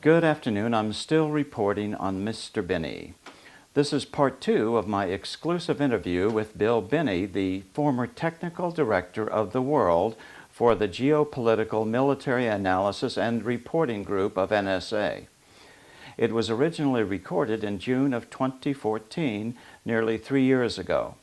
Good afternoon. I'm still reporting on Mr. Binney. This is part 2 of my exclusive interview with Bill Binney, the former technical director of the world for the Geopolitical Military Analysis and Reporting Group of NSA. It was originally recorded in June of 2014, nearly 3 years ago.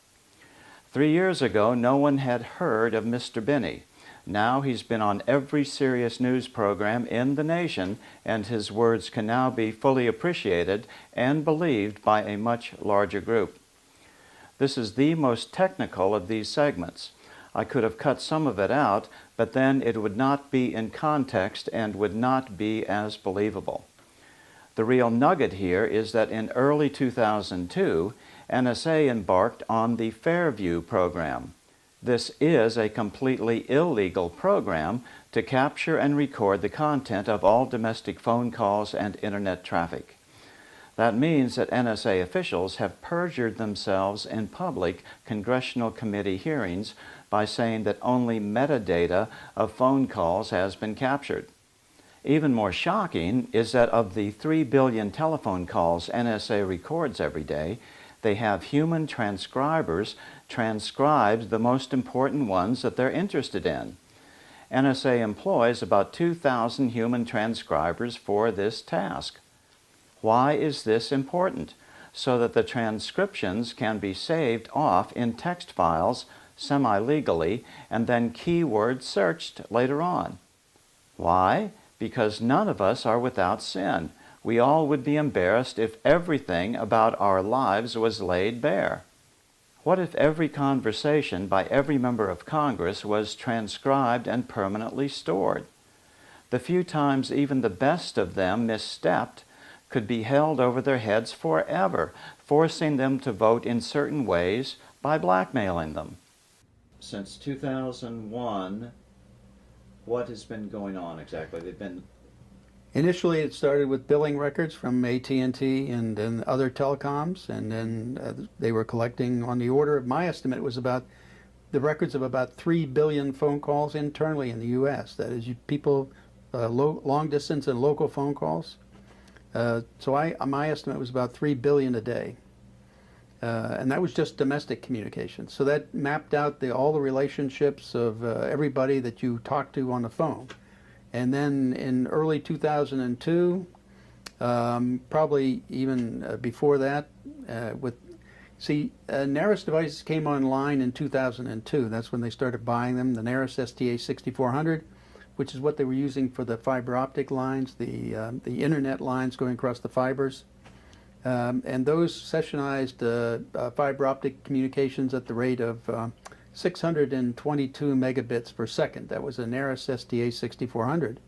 3 years ago, no one had heard of Mr. Binney. Now he's been on every serious news program in the nation, and his words can now be fully appreciated and believed by a much larger group. This is the most technical of these segments. I could have cut some of it out, but then it would not be in context and would not be as believable. The real nugget here is that in early 2002, NSA embarked on the Fairview program. This is a completely illegal program to capture and record the content of all domestic phone calls and internet traffic. That means that NSA officials have perjured themselves in public congressional committee hearings by saying that only metadata of phone calls has been captured. Even more shocking is that of the 3 billion telephone calls NSA records every day, they have human transcribers transcribe the most important ones that they're interested in. NSA employs about 2,000 human transcribers for this task. Why is this important? So that the transcriptions can be saved off in text files semi-legally and then keyword searched later on. Why? Because none of us are without sin. We all would be embarrassed if everything about our lives was laid bare. What if every conversation by every member of Congress was transcribed and permanently stored? The few times even the best of them misstepped could be held over their heads forever, forcing them to vote in certain ways by blackmailing them. Since 2001, what has been going on exactly? Initially, it started with billing records from AT&T and then other telecoms, and then they were collecting on the order of, my estimate was about the records of about 3 billion phone calls internally in the U.S. That is, people, long distance and local phone calls. My estimate was about 3 billion a day. And that was just domestic communication. So that mapped out all the relationships of everybody that you talked to on the phone. And then in early 2002, probably even before that, NARIS devices came online in 2002. That's when they started buying them, the NARIS STA 6400, which is what they were using for the fiber optic lines, the internet lines going across the fibers. And those sessionized fiber optic communications at the rate of 622 megabits per second. That was a NARIS STA 6400.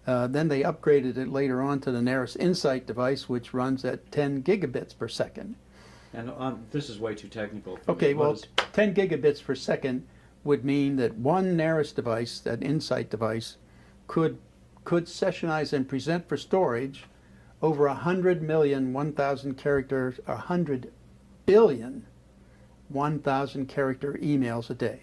Then they upgraded it later on to the NARIS Insight device, which runs at 10 gigabits per second. And this is way too technical. Okay, well, 10 gigabits per second would mean that one NARIS device, that Insight device, could sessionize and present for storage over 100 million 1,000 characters, 100 billion 1,000 character emails a day.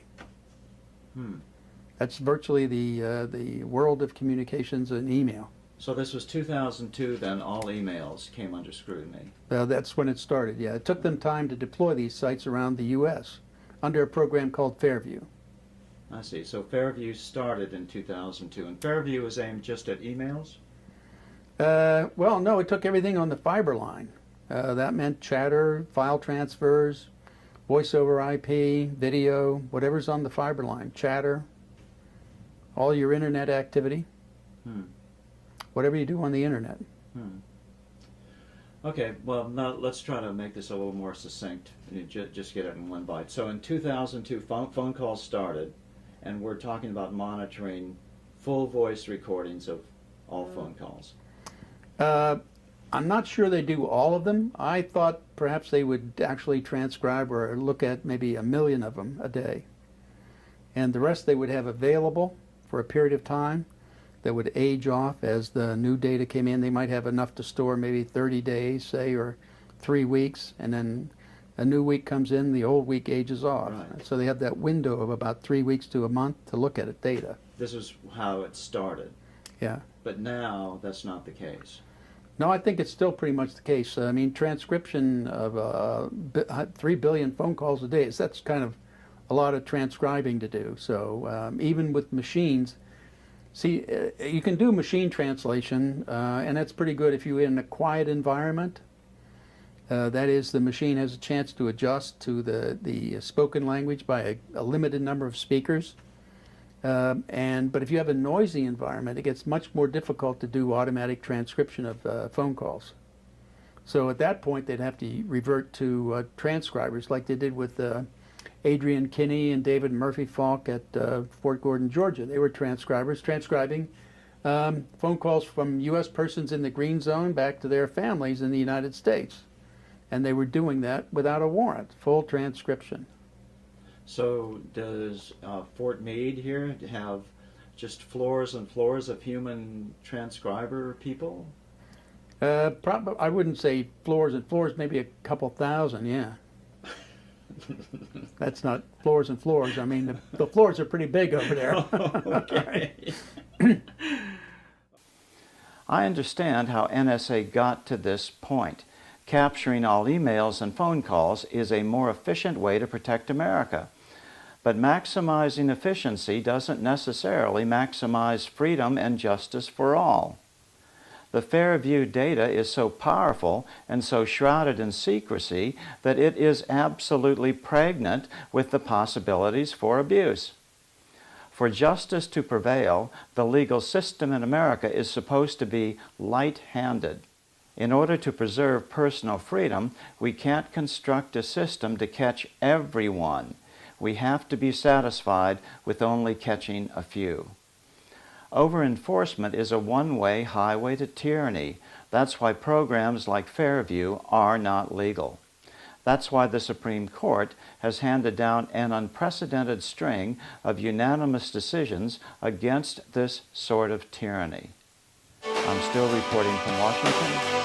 That's virtually the world of communications and email. So this was 2002, then all emails came under scrutiny. That's when it started, yeah. It took them time to deploy these sites around the U.S. under a program called Fairview. I see. So Fairview started in 2002, and Fairview was aimed just at emails? Well, no, it took everything on the fiber line. That meant chatter, file transfers, voice over IP, video, whatever's on the fiber line, chatter, all your internet activity, whatever you do on the internet. Okay, well, now let's try to make this a little more succinct and just get it in one bite. So in 2002, phone calls started, and we're talking about monitoring full voice recordings of all phone calls. I'm not sure they do all of them. I thought perhaps they would actually transcribe or look at maybe 1 million of them a day. And the rest they would have available for a period of time that would age off as the new data came in. They might have enough to store maybe 30 days, say, or 3 weeks, and then a new week comes in, the old week ages off. Right. So they have that window of about 3 weeks to a month to look at it, data. This is how it started. Yeah. but now that's not the case. No, I think it's still pretty much the case. I mean, transcription of 3 billion phone calls a day, that's kind of a lot of transcribing to do. So even with machines, see, you can do machine translation, and that's pretty good if you're in a quiet environment. That is, the machine has a chance to adjust to the spoken language by a limited number of speakers. But if you have a noisy environment, it gets much more difficult to do automatic transcription of phone calls. So at that point, they'd have to revert to transcribers, like they did with Adrian Kinney and David Murphy Falk at Fort Gordon, Georgia. They were transcribers, transcribing phone calls from U.S. persons in the green zone back to their families in the United States. And they were doing that without a warrant, full transcription. So does Fort Meade here have just floors and floors of human transcriber people? I wouldn't say floors and floors, maybe a couple thousand, yeah. That's not floors and floors. I mean, the floors are pretty big over there. Okay. I understand how NSA got to this point. Capturing all emails and phone calls is a more efficient way to protect America. But maximizing efficiency doesn't necessarily maximize freedom and justice for all. The Fairview data is so powerful and so shrouded in secrecy that it is absolutely pregnant with the possibilities for abuse. For justice to prevail, the legal system in America is supposed to be light-handed. In order to preserve personal freedom, we can't construct a system to catch everyone. We have to be satisfied with only catching a few. Over-enforcement is a one-way highway to tyranny. That's why programs like Fairview are not legal. That's why the Supreme Court has handed down an unprecedented string of unanimous decisions against this sort of tyranny. I'm still reporting from Washington.